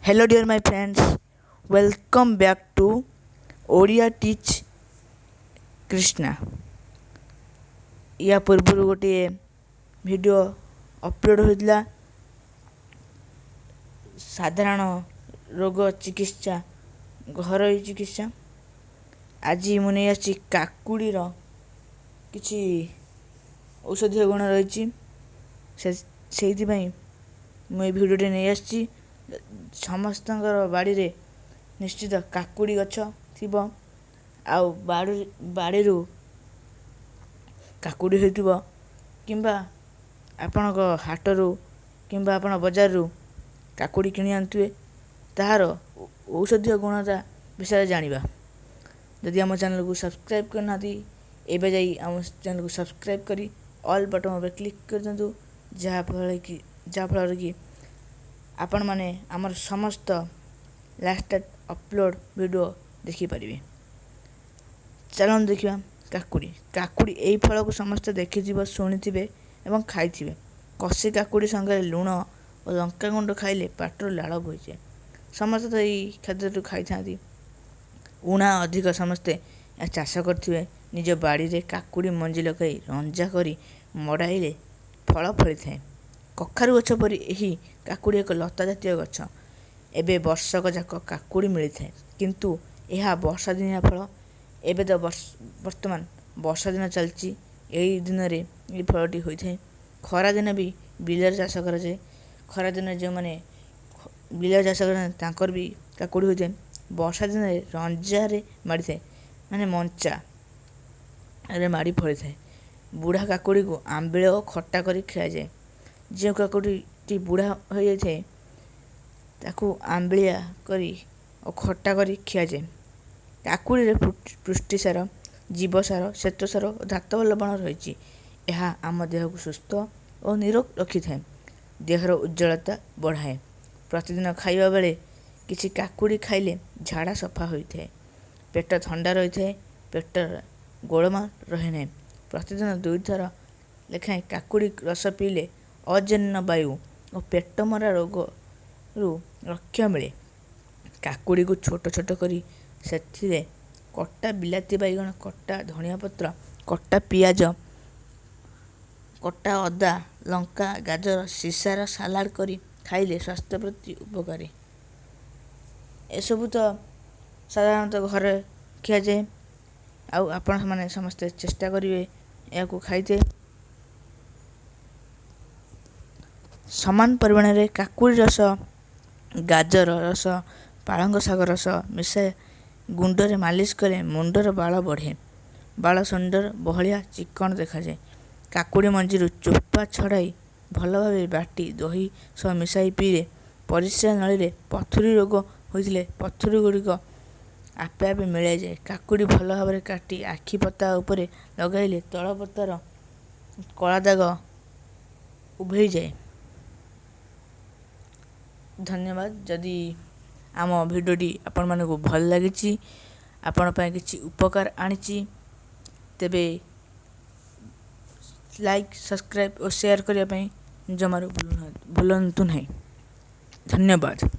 Hello dear my friends, welcome back to odia teach Krishna. या पूर्व गोटे वीडियो अपलोड होता साधारण रोग चिकित्सा घर चिकित्सा। आज मुझे आसी काकुड़ीर किसी औषधीय गुण रही से मुझे भिडियोटे नहीं आसी। समस्त बाड़ी रे निश्चित काकुड़ी गछ थिबो आउ बाड़ी काकुड़ी होइतिबो किंबा आपण हाटरू किंबा आपण बजाररू काकुड़ी किणी आनुथिबे ताहार औषधीय गुणता विषय जानिबा। जदि आम चैनल को सब्सक्राइब करना एवं जाई आम चैनल को सब्सक्राइब करी ऑल बटन पर क्लिक कर दिंतु जहाँफल कि आपण माने आमर समस्त लास्ट अपलोड वीडियो देखिपारे। चलन देखा काकुड़ी। काकुड़ी यही फल को समस्ते देखि शुणी एवं खाई। कषि काकुड़ी संगे लुण और लंका गुंड खाइले पाटर लाड़ बोई जाए। समस्ते तो यही खाद्य खाई था। उणा अधिक समस्ते चाष करेंगे निज बाड़ी रे काकुड़ी मंजी लगे रंजा करी मड़ाइले फल फली थाए। कखारु गछ परी यही काकुड़ी एक लता जातीय गछ। एबे वर्षक जाक काकुड़ी मिलता है किंतु यह वर्षा दिनिया फल। एबे तो वर्तमान वर्षा दिन चलती यही दिन रे ये फलटी होता है। खरा दिन भी बिलर चाष कर जाए। खरा दिन जो मैंने बिलर चाष कर भी काकुड़ी होता है। वर्षा दिन रंजारे माड़ी थाए माने मंचा रे माड़ी फली थाए। बुढ़ा काकुड़ी को आंबिल और खट्टा करी खिया जाए। जो काकुड़ी बुढ़ा हो जाए ताकू आंबिलिया करी और खट्टा करी खिया जाए। काकुड़ी रे पुष्टिसार जीवसार श्वेतसार और धातव लवण रही। यह आम देह को सुस्थ और निरोग रखि थाए। देहर उज्ज्वलता बढ़ाए। प्रतिदिन खाइबा बेले किसी काकुड़ी खाइले झाड़ा सफा होता है। पेट ठंडा रही है। पेट गोलमाल रहे ना। प्रतिदिन 2 थर लेखाएं काकुड़ी रस पीले अजीर्ण वायु और पेट मरा रोग रु रक्षा मिले। काकुड़ी को छोट छोट करी से कटा बिलाती बैगण कटा धनिया पत्र कटा पियाज कटा अदा लंका गाजर सीसार सालाड करी खाइले स्वास्थ्य प्रति उपकारी। एसबू तो साधारणतः घरे खिया जाए। आपण माने समस्ते चेष्टा करेंगे या खाइते। समान परिमाण रे काकुड़ी रस गाजर रस पालंग शाग रस मिसाए गुंडरे मालिश कले मुंडर बाल बढ़े। बाल सुंदर बहलिया चिकन देखा जाए। काकुड़ी मंजीरू चोपा छड़ाई भल भाव बाटी दही सह मिसाई पीले परिस्रा नली पथुरी रोग होते पथुरी गुड़िक आपे आपे मिल जाए। काकुड़ी भल भाव काटी आखि पता उपरे लगाइले तल पतार कला दाग उभे जाए। धन्यवाद। जदि आम भिडियोटी आपण मानक भल लगी आपण पाए किसी उपकार आनी तेबे लाइक सब्सक्राइब और शेयर करने जमार भूलु नहीं। धन्यवाद।